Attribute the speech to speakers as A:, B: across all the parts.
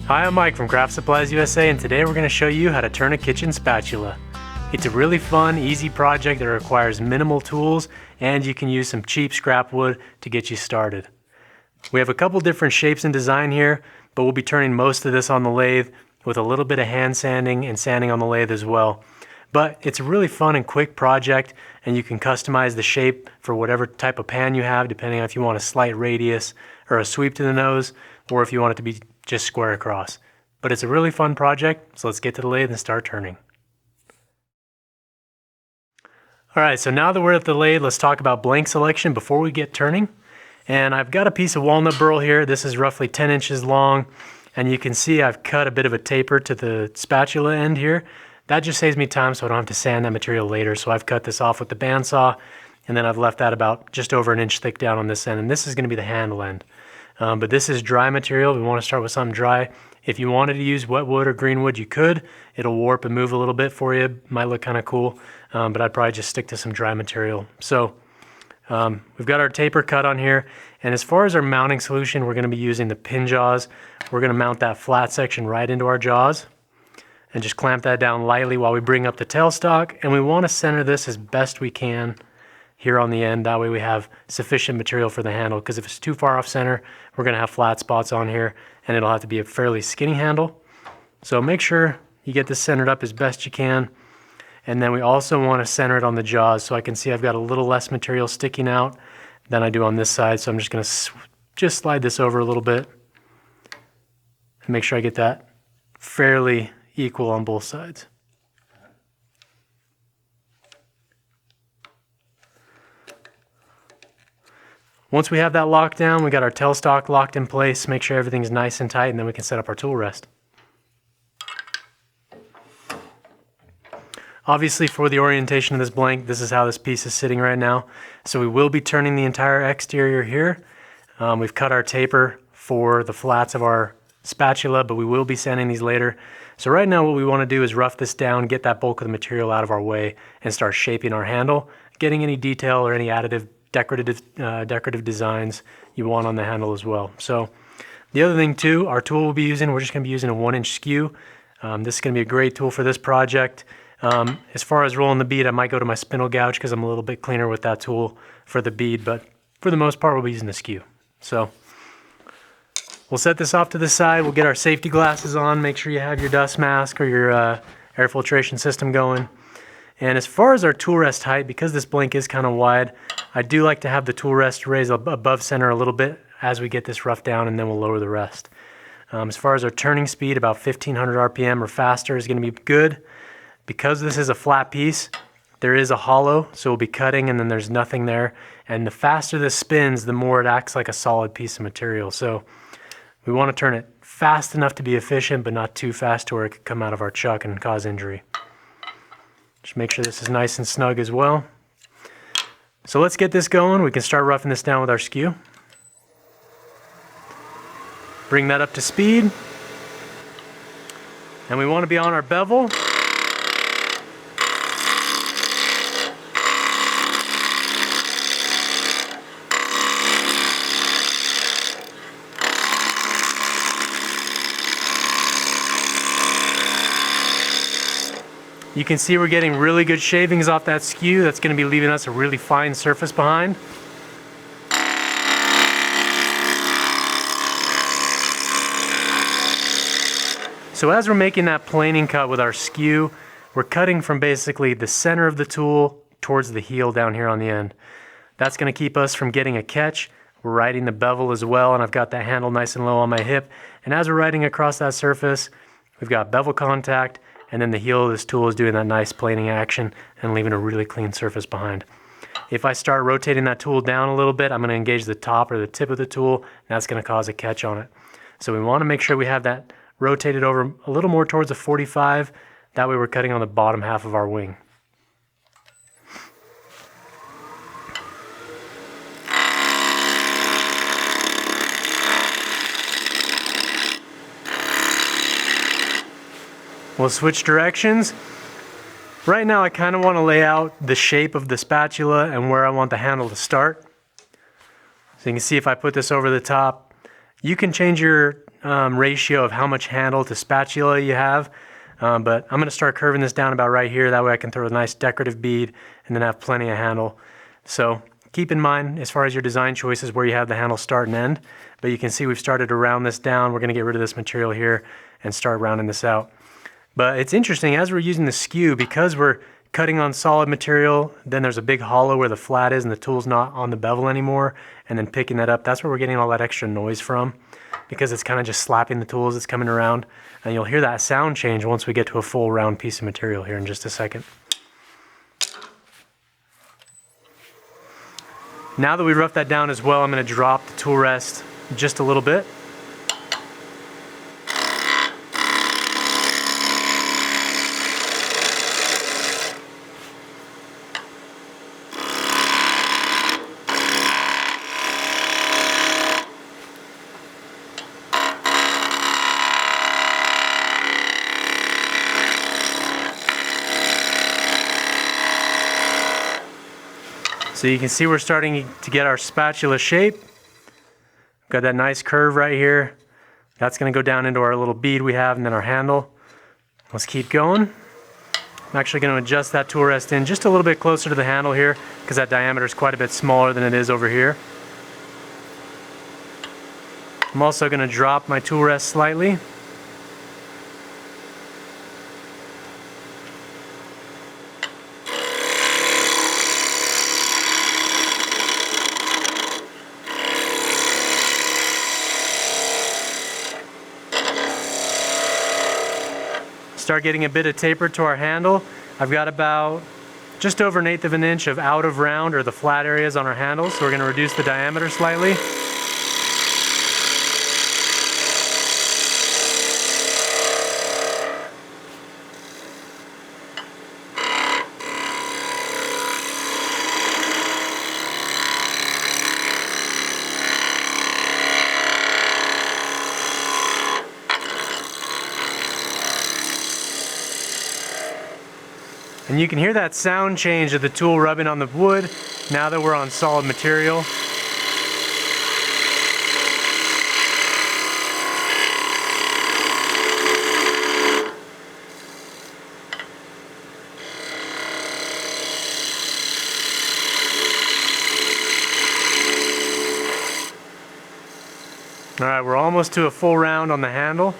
A: Hi, I'm Mike from Craft Supplies USA, and today we're going to show you how to turn a kitchen spatula. It's a really fun, easy project that requires minimal tools, and you can use some cheap scrap wood to get you started. We have a couple different shapes and design here, but we'll be turning most of this on the lathe with a little bit of hand sanding and sanding on the lathe as well. But it's a really fun and quick project, and you can customize the shape for whatever type of pan you have, depending on if you want a slight radius or a sweep to the nose, or if you want it to be just square across. But it's a really fun project, so let's get to the lathe and start turning. Alright, so now that we're at the lathe, let's talk about blank selection before we get turning. And I've got a piece of walnut burl here. This is roughly 10 inches long, and you can see I've cut a bit of a taper to the spatula end here. That just saves me time so I don't have to sand that material later. So I've cut this off with the bandsaw, and then I've left that about just over an inch thick down on this end, and this is going to be the handle end. But this is dry material. We want to start with something dry. If you wanted to use wet wood or green wood, you could. It'll warp and move a little bit for you. Might look kind of cool, but I'd probably just stick to some dry material. So we've got our taper cut on here. And as far as our mounting solution, we're going to be using the pin jaws. We're going to mount that flat section right into our jaws and just clamp that down lightly while we bring up the tailstock. And we want to center this as best we can here on the end. That way we have sufficient material for the handle, because if it's too far off center, we're going to have flat spots on here and it'll have to be a fairly skinny handle. So make sure you get this centered up as best you can. And then we also want to center it on the jaws. So I can see I've got a little less material sticking out than I do on this side. So I'm just going to just slide this over a little bit and make sure I get that fairly equal on both sides. Once we have that locked down, we got our tailstock locked in place, make sure everything's nice and tight, and then we can set up our tool rest. Obviously, for the orientation of this blank, this is how this piece is sitting right now. So we will be turning the entire exterior here. We've cut our taper for the flats of our spatula, but we will be sanding these later. So right now what we want to do is rough this down, get that bulk of the material out of our way, and start shaping our handle, getting any detail or any additive decorative designs you want on the handle as well. So the other thing too, our tool we'll be using, we're just going to be using a 1-inch skew. This is going to be a great tool for this project. As far as rolling the bead, I might go to my spindle gouge because I'm a little bit cleaner with that tool for the bead, but for the most part we'll be using the skew. So we'll set this off to the side, we'll get our safety glasses on, make sure you have your dust mask or your air filtration system going. And as far as our tool rest height, because this blank is kind of wide, I do like to have the tool rest raised above center a little bit as we get this rough down, and then we'll lower the rest. As far as our turning speed, about 1500 RPM or faster is going to be good. Because this is a flat piece, there is a hollow, so we'll be cutting and then there's nothing there. And the faster this spins, the more it acts like a solid piece of material. So we want to turn it fast enough to be efficient, but not too fast to where it could come out of our chuck and cause injury. Just make sure this is nice and snug as well. So let's get this going. We can start roughing this down with our skew. Bring that up to speed. And we want to be on our bevel. You can see we're getting really good shavings off that skew. That's going to be leaving us a really fine surface behind. So as we're making that planing cut with our skew, we're cutting from basically the center of the tool towards the heel down here on the end. That's going to keep us from getting a catch. We're riding the bevel as well, and I've got that handle nice and low on my hip. And as we're riding across that surface, we've got bevel contact, and then the heel of this tool is doing that nice planing action and leaving a really clean surface behind. If I start rotating that tool down a little bit, I'm going to engage the top or the tip of the tool, and that's going to cause a catch on it. So we want to make sure we have that rotated over a little more towards a 45. That way we're cutting on the bottom half of our wing. We'll switch directions. Right now I kind of want to lay out the shape of the spatula and where I want the handle to start. So you can see if I put this over the top, you can change your ratio of how much handle to spatula you have. But I'm going to start curving this down about right here. That way I can throw a nice decorative bead and then have plenty of handle. So keep in mind as far as your design choices where you have the handle start and end. But you can see we've started to round this down. We're going to get rid of this material here and start rounding this out. But it's interesting, as we're using the skew, because we're cutting on solid material, then there's a big hollow where the flat is and the tool's not on the bevel anymore, and then picking that up, that's where we're getting all that extra noise from, because it's kind of just slapping the tool as it's coming around. And you'll hear that sound change once we get to a full round piece of material here in just a second. Now that we roughed that down as well, I'm going to drop the tool rest just a little bit. So you can see we're starting to get our spatula shape. Got that nice curve right here. That's going to go down into our little bead we have and then our handle. Let's keep going. I'm actually going to adjust that tool rest in just a little bit closer to the handle here because that diameter is quite a bit smaller than it is over here. I'm also going to drop my tool rest slightly. Start getting a bit of taper to our handle. I've got about just over 1/8 of an inch of out of round, or the flat areas on our handle, so we're going to reduce the diameter slightly. And you can hear that sound change of the tool rubbing on the wood now that we're on solid material. All right, we're almost to a full round on the handle.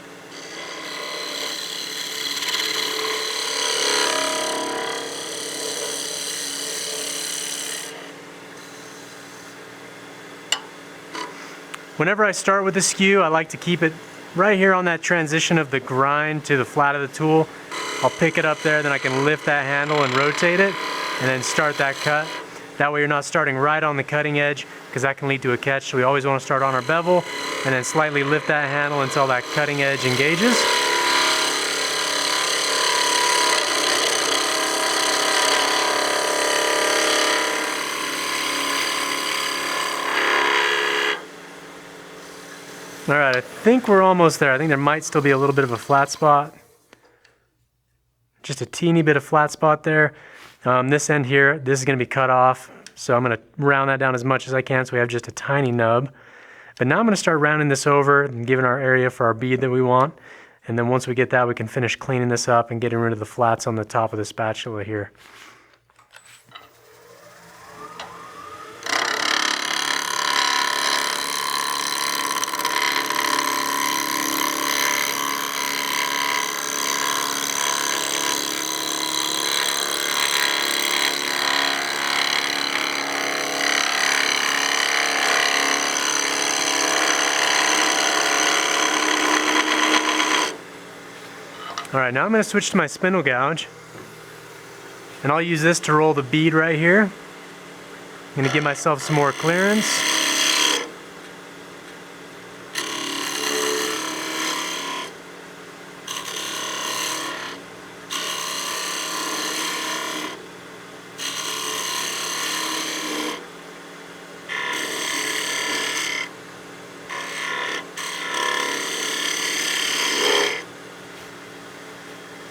A: Whenever I start with the skew, I like to keep it right here on that transition of the grind to the flat of the tool. I'll pick it up there, then I can lift that handle and rotate it, and then start that cut. That way you're not starting right on the cutting edge, because that can lead to a catch. So we always want to start on our bevel, and then slightly lift that handle until that cutting edge engages. All right, I think we're almost there. I think there might still be a little bit of a flat spot. Just a teeny bit of flat spot there. This end here, this is going to be cut off. So I'm going to round that down as much as I can so we have just a tiny nub. But now I'm going to start rounding this over and giving our area for our bead that we want. And then once we get that, we can finish cleaning this up and getting rid of the flats on the top of the spatula here. Alright, now I'm going to switch to my spindle gouge, and I'll use this to roll the bead right here. I'm going to give myself some more clearance.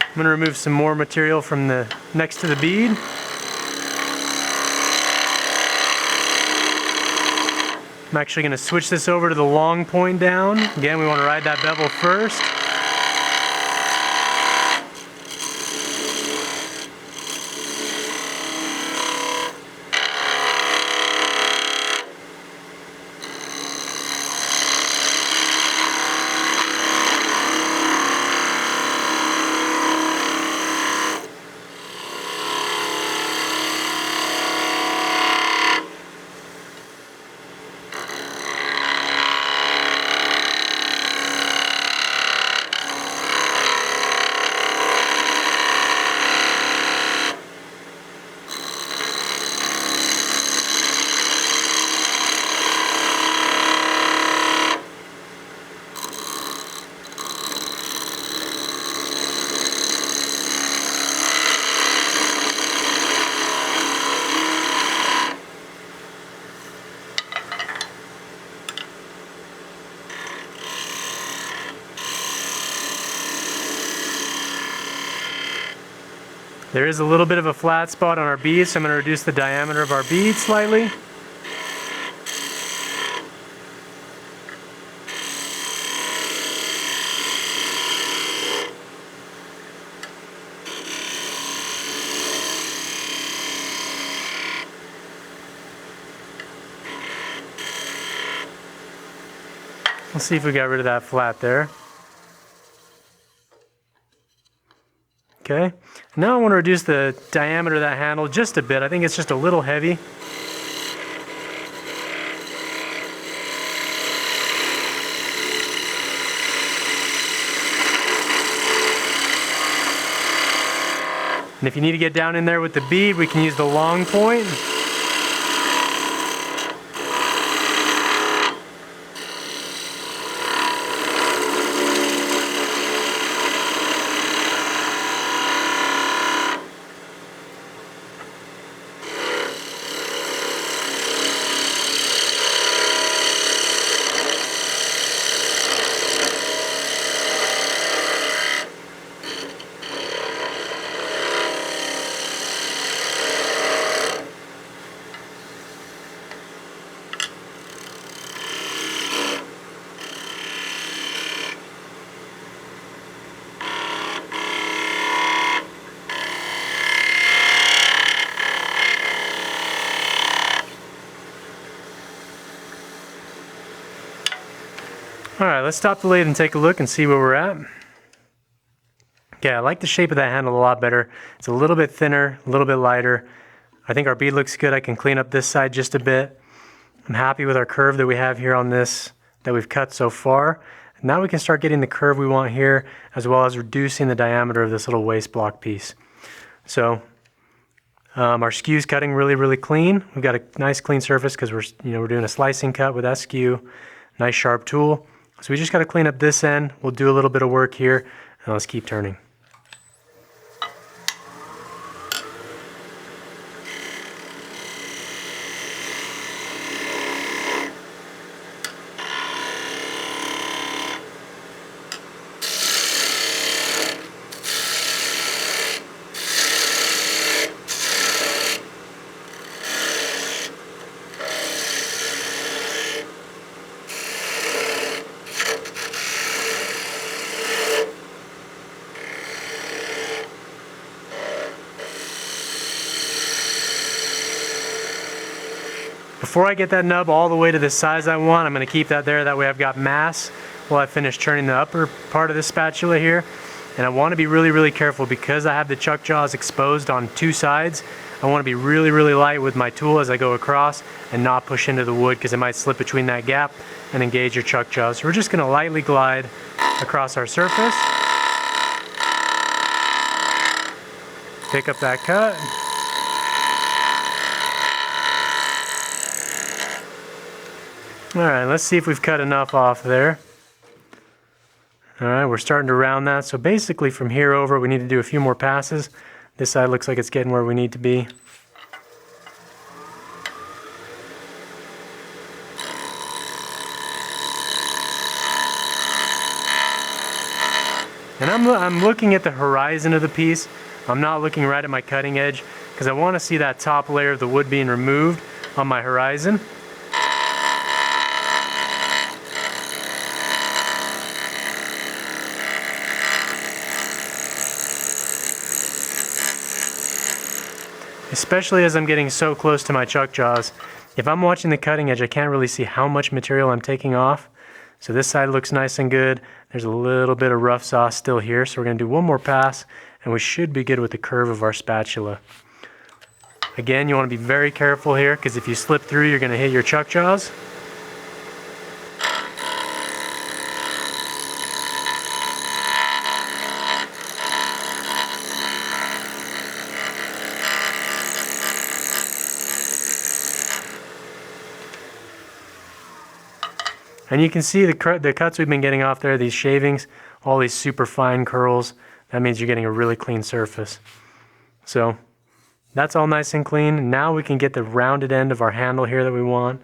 A: I'm going to remove some more material from the next to the bead. I'm actually going to switch this over to the long point down. Again, we want to ride that bevel first. There is a little bit of a flat spot on our bead, so I'm going to reduce the diameter of our bead slightly. Let's see if we got rid of that flat there. Okay, now I want to reduce the diameter of that handle just a bit. I think it's just a little heavy. And if you need to get down in there with the bead, we can use the long point. Alright, let's stop the lathe and take a look and see where we're at. Okay, I like the shape of that handle a lot better. It's a little bit thinner, a little bit lighter. I think our bead looks good. I can clean up this side just a bit. I'm happy with our curve that we have here on this that we've cut so far. Now we can start getting the curve we want here, as well as reducing the diameter of this little waste block piece. So our skew's cutting really clean. We've got a nice clean surface because we're doing a slicing cut with that skew. Nice sharp tool. So we just got to clean up this end. We'll do a little bit of work here, and let's keep turning. Before I get that nub all the way to the size I want, I'm going to keep that there. That way I've got mass while I finish turning the upper part of the spatula here. And I want to be really careful because I have the chuck jaws exposed on two sides. I want to be really light with my tool as I go across and not push into the wood because it might slip between that gap and engage your chuck jaws. So we're just going to lightly glide across our surface. Pick up that cut. Alright, let's see if we've cut enough off there. Alright, we're starting to round that. So basically from here over we need to do a few more passes. This side looks like it's getting where we need to be. And I'm looking at the horizon of the piece. I'm not looking right at my cutting edge because I want to see that top layer of the wood being removed on my horizon. especially as I'm getting so close to my chuck jaws. If I'm watching the cutting edge, I can't really see how much material I'm taking off. So this side looks nice and good. There's a little bit of rough saw still here, so we're going to do one more pass, and we should be good with the curve of our spatula. Again, you want to be very careful here, because if you slip through, you're going to hit your chuck jaws. And you can see the cuts we've been getting off there, these shavings, all these super fine curls. That means you're getting a really clean surface. So that's all nice and clean. Now we can get the rounded end of our handle here that we want.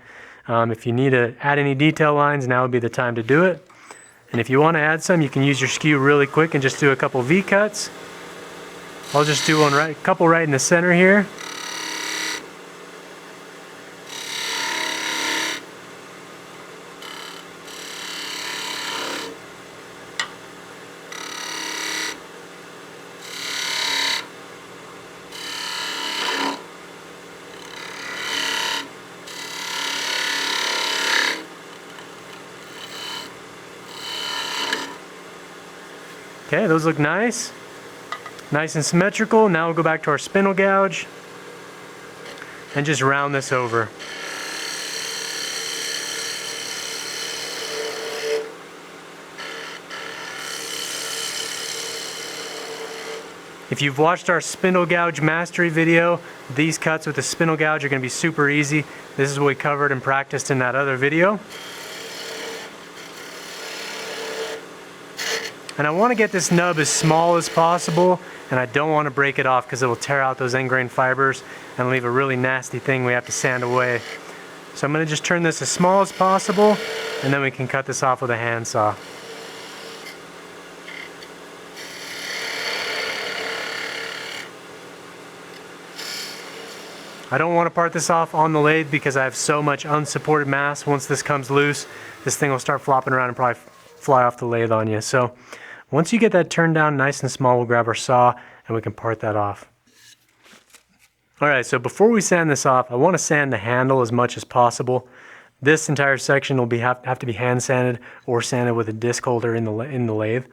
A: If you need to add any detail lines, now would be the time to do it. And if you want to add some, you can use your skew really quick and just do a couple V cuts. I'll just do a couple right in the center here. Okay, those look nice. Nice and symmetrical. Now we'll go back to our spindle gouge and just round this over. If you've watched our spindle gouge mastery video, these cuts with the spindle gouge are going to be super easy. This is what we covered and practiced in that other video. And I want to get this nub as small as possible, and I don't want to break it off because it will tear out those end grain fibers and leave a really nasty thing we have to sand away. So I'm going to just turn this as small as possible, and then we can cut this off with a handsaw. I don't want to part this off on the lathe because I have so much unsupported mass. Once this comes loose, this thing will start flopping around and probably fly off the lathe on you. So once you get that turned down nice and small, we'll grab our saw and we can part that off. Alright, so before we sand this off, I want to sand the handle as much as possible. This entire section will have to be hand sanded or sanded with a disc holder in the lathe.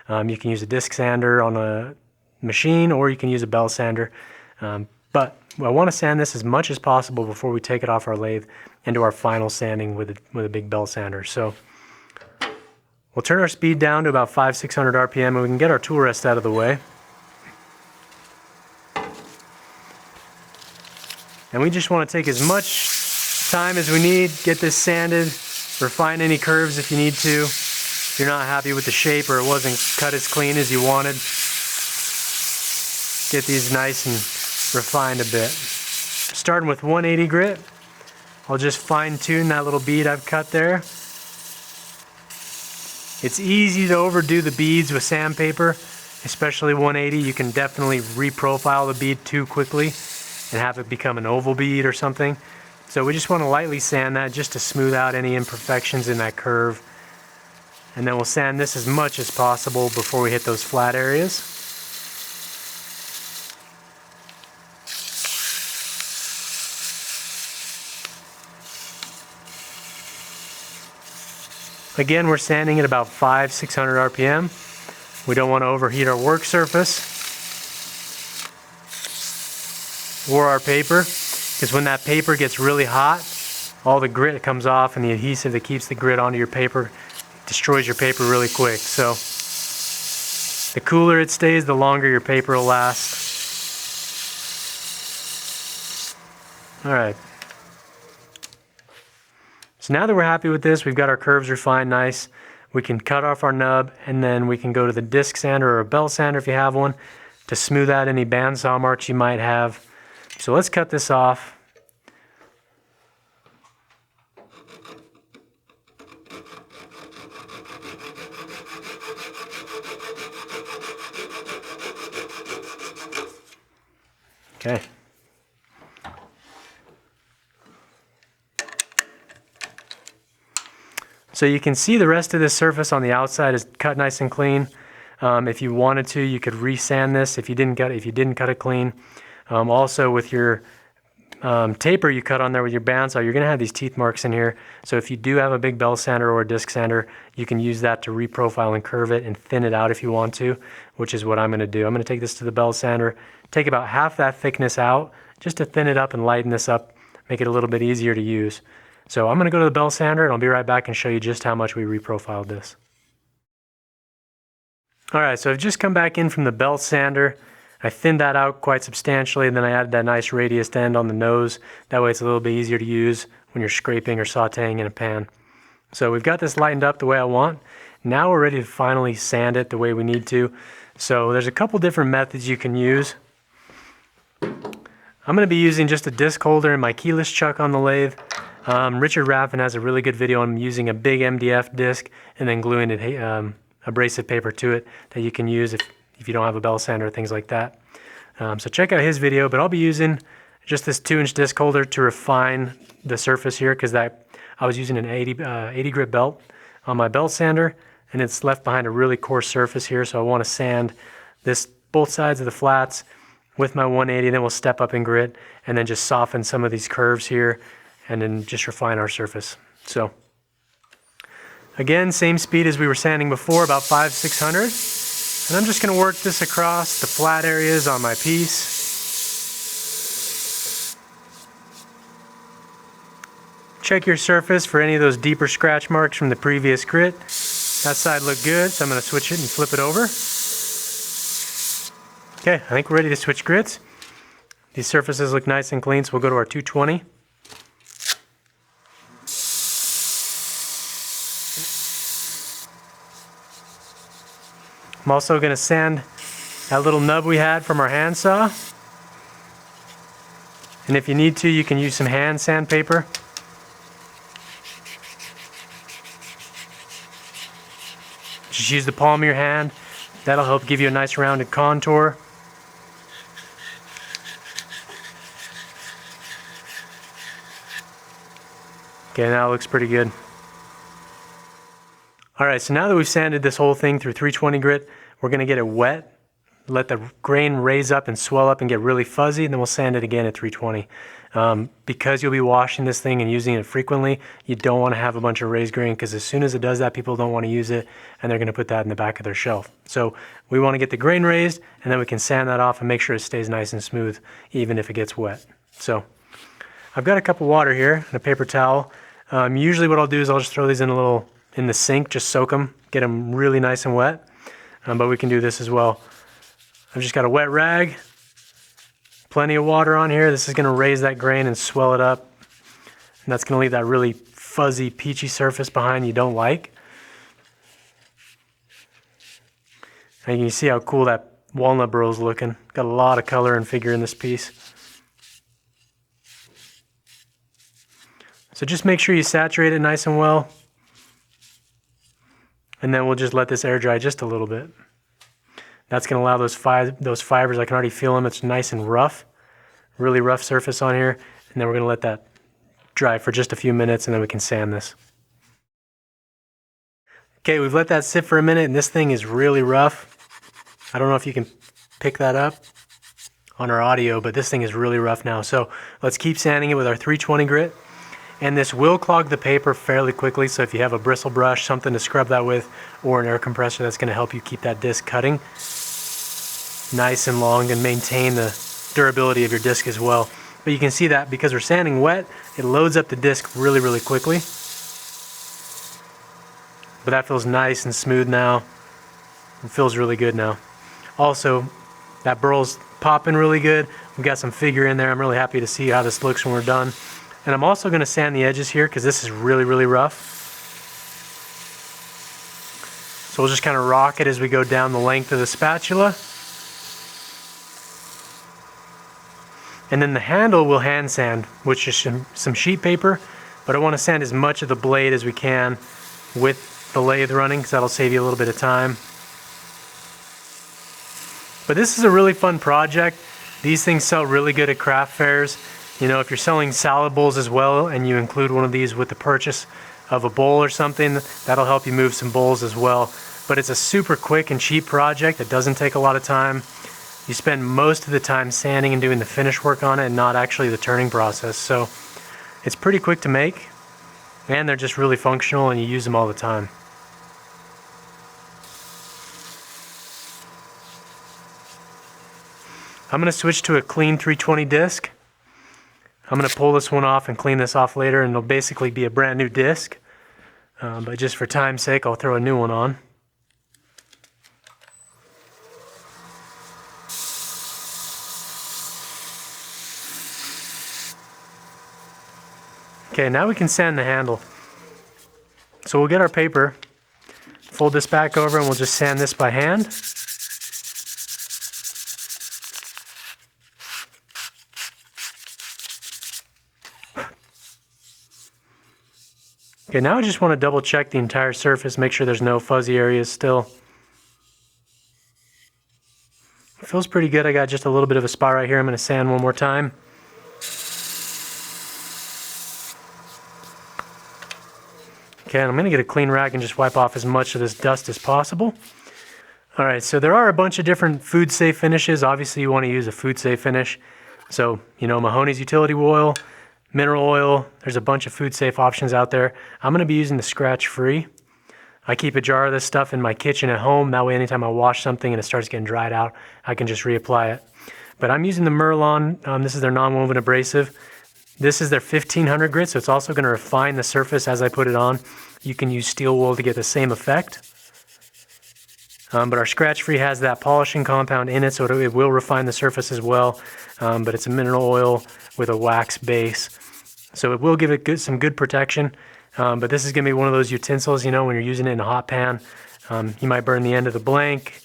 A: You can use a disc sander on a machine, or you can use a bell sander. But I want to sand this as much as possible before we take it off our lathe and do our final sanding with a big bell sander. So we'll turn our speed down to about 500-600 RPM, and we can get our tool rest out of the way. And we just want to take as much time as we need, get this sanded, refine any curves if you need to. If you're not happy with the shape or it wasn't cut as clean as you wanted, get these nice and refined a bit. Starting with 180 grit, I'll just fine tune that little bead I've cut there. It's easy to overdo the beads with sandpaper, especially 180. You can definitely reprofile the bead too quickly and have it become an oval bead or something. So we just want to lightly sand that just to smooth out any imperfections in that curve. And then we'll sand this as much as possible before we hit those flat areas. Again, we're sanding at about 500-600 RPM. We don't want to overheat our work surface or our paper, because when that paper gets really hot, all the grit comes off, and the adhesive that keeps the grit onto your paper destroys your paper really quick. So the cooler it stays, the longer your paper will last. Alright. So now that we're happy with this, we've got our curves refined nice, we can cut off our nub, and then we can go to the disc sander or a bell sander if you have one to smooth out any bandsaw marks you might have. So let's cut this off. Okay. So you can see the rest of this surface on the outside is cut nice and clean. If you wanted to, you could resand this if you didn't cut it clean. Also with your taper you cut on there with your bandsaw, you're going to have these teeth marks in here. So if you do have a big bell sander or a disc sander, you can use that to reprofile and curve it and thin it out if you want to, which is what I'm going to do. I'm going to take this to the bell sander, take about half that thickness out just to thin it up and lighten this up, make it a little bit easier to use. So I'm going to go to the bell sander and I'll be right back and show you just how much we reprofiled this. Alright, so I've just come back in from the bell sander. I thinned that out quite substantially, and then I added that nice radius end on the nose. That way it's a little bit easier to use when you're scraping or sauteing in a pan. So we've got this lightened up the way I want. Now we're ready to finally sand it the way we need to. So there's a couple different methods you can use. I'm going to be using just a disc holder and my keyless chuck on the lathe. Richard Raffin has a really good video on using a big MDF disc and then gluing it, abrasive paper to it that you can use if you don't have a bell sander or things like that. So check out his video, but I'll be using just this 2-inch disc holder to refine the surface here, because I was using an 80 grit belt on my belt sander and it's left behind a really coarse surface here, so I want to sand both sides of the flats with my 180, then we'll step up in grit and then just soften some of these curves here and then just refine our surface. So again, same speed as we were sanding before, about 500–600. And I'm just going to work this across the flat areas on my piece. Check your surface for any of those deeper scratch marks from the previous grit. That side looked good, so I'm going to switch it and flip it over. Okay, I think we're ready to switch grits. These surfaces look nice and clean, so we'll go to our 220. I'm also going to sand that little nub we had from our handsaw. And if you need to, you can use some hand sandpaper. Just use the palm of your hand. That'll help give you a nice rounded contour. Okay, now it looks pretty good. Alright, so now that we've sanded this whole thing through 320 grit, we're going to get it wet, let the grain raise up and swell up and get really fuzzy, and then we'll sand it again at 320. Because you'll be washing this thing and using it frequently, you don't want to have a bunch of raised grain, because as soon as it does that, people don't want to use it and they're going to put that in the back of their shelf. So we want to get the grain raised and then we can sand that off and make sure it stays nice and smooth even if it gets wet. So I've got a cup of water here and a paper towel. Usually what I'll do is I'll just throw these in the sink, just soak them, get them really nice and wet. But we can do this as well. I've just got a wet rag, plenty of water on here. This is going to raise that grain and swell it up. And that's going to leave that really fuzzy, peachy surface behind you don't like. And you can see how cool that walnut burl is looking. Got a lot of color and figure in this piece. So just make sure you saturate it nice and well. And then we'll just let this air dry just a little bit. That's going to allow those fibers, I can already feel them, it's nice and rough. Really rough surface on here. And then we're going to let that dry for just a few minutes and then we can sand this. Okay, we've let that sit for a minute and this thing is really rough. I don't know if you can pick that up on our audio, but this thing is really rough now. So let's keep sanding it with our 320 grit. And this will clog the paper fairly quickly, so if you have a bristle brush, something to scrub that with, or an air compressor, that's going to help you keep that disc cutting nice and long and maintain the durability of your disc as well. But you can see that because we're sanding wet, it loads up the disc really, really quickly. But that feels nice and smooth now. It feels really good now. Also, that burl's popping really good. We've got some figure in there. I'm really happy to see how this looks when we're done. And I'm also going to sand the edges here because this is really, really rough. So we'll just kind of rock it as we go down the length of the spatula. And then the handle we'll hand sand, which is some sheet paper. But I want to sand as much of the blade as we can with the lathe running because that'll save you a little bit of time. But this is a really fun project. These things sell really good at craft fairs. You know, if you're selling salad bowls as well and you include one of these with the purchase of a bowl or something, that'll help you move some bowls as well. But it's a super quick and cheap project. It doesn't take a lot of time. you spend most of the time sanding and doing the finish work on it and not actually the turning process. So it's pretty quick to make, and they're just really functional and you use them all the time. I'm going to switch to a clean 320 disc. I'm going to pull this one off and clean this off later, and it'll basically be a brand new disc. But just for time's sake, I'll throw a new one on. Okay, now we can sand the handle. So we'll get our paper, fold this back over, and we'll just sand this by hand. Okay, now I just want to double check the entire surface, make sure there's no fuzzy areas still. It feels pretty good. I got just a little bit of a spot right here. I'm going to sand one more time. Okay, and I'm going to get a clean rag and just wipe off as much of this dust as possible. Alright, so there are a bunch of different food safe finishes. Obviously you want to use a food safe finish. So, you know, Mahoney's utility oil, mineral oil, there's a bunch of food safe options out there. I'm going to be using the Scratch Freee. I keep a jar of this stuff in my kitchen at home. That way anytime I wash something and it starts getting dried out, I can just reapply it. But I'm using the Merlon. This is their non-woven abrasive. This is their 1500 grit, so it's also going to refine the surface as I put it on. You can use steel wool to get the same effect. But our Scratch Freee has that polishing compound in it, so it will refine the surface as well. But it's a mineral oil with a wax base. So it will give it some good protection. But this is going to be one of those utensils, you know, when you're using it in a hot pan. You might burn the end of the blank.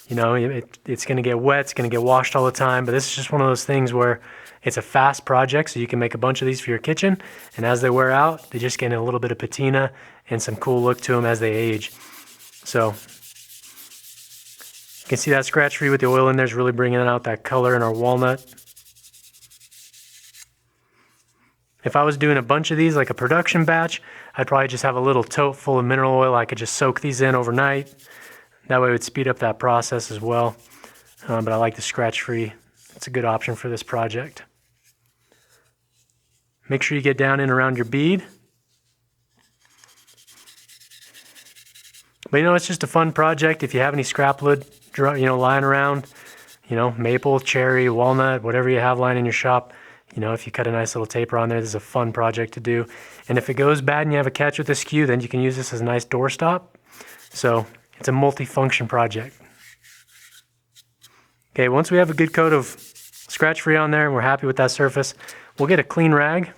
A: You know, it's going to get wet, it's going to get washed all the time. But this is just one of those things where it's a fast project, so you can make a bunch of these for your kitchen. And as they wear out, they just get a little bit of patina and some cool look to them as they age. So you can see that Scratch Free with the oil in there is really bringing out that color in our walnut. If I was doing a bunch of these, like a production batch, I'd probably just have a little tote full of mineral oil. I could just soak these in overnight. That way it would speed up that process as well. But I like the Scratch Free. It's a good option for this project. Make sure you get down in around your bead. But you know, it's just a fun project. If you have any scrap wood, you know, lying around, you know, maple, cherry, walnut, whatever you have lying in your shop, you know, if you cut a nice little taper on there, this is a fun project to do. And if it goes bad and you have a catch with the skew, then you can use this as a nice doorstop. So it's a multi-function project. Okay, once we have a good coat of Scratch Free on there and we're happy with that surface, we'll get a clean rag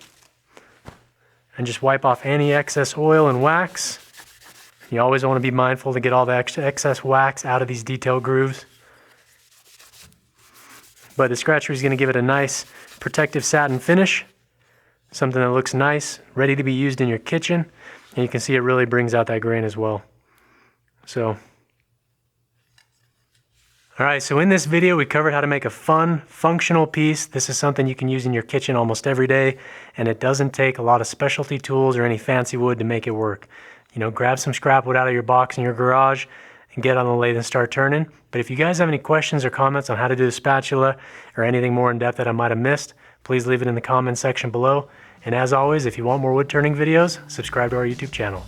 A: and just wipe off any excess oil and wax. You always want to be mindful to get all the excess wax out of these detail grooves. But the Scratch Free is going to give it a nice protective satin finish, something that looks nice, ready to be used in your kitchen. And you can see it really brings out that grain as well. So, alright, so in this video we covered how to make a fun, functional piece. This is something you can use in your kitchen almost every day, and it doesn't take a lot of specialty tools or any fancy wood to make it work. You know, grab some scrap wood out of your box in your garage and get on the lathe and start turning. But if you guys have any questions or comments on how to do the spatula or anything more in depth that I might have missed, please leave it in the comment section below. And as always, if you want more wood turning videos, subscribe to our YouTube channel.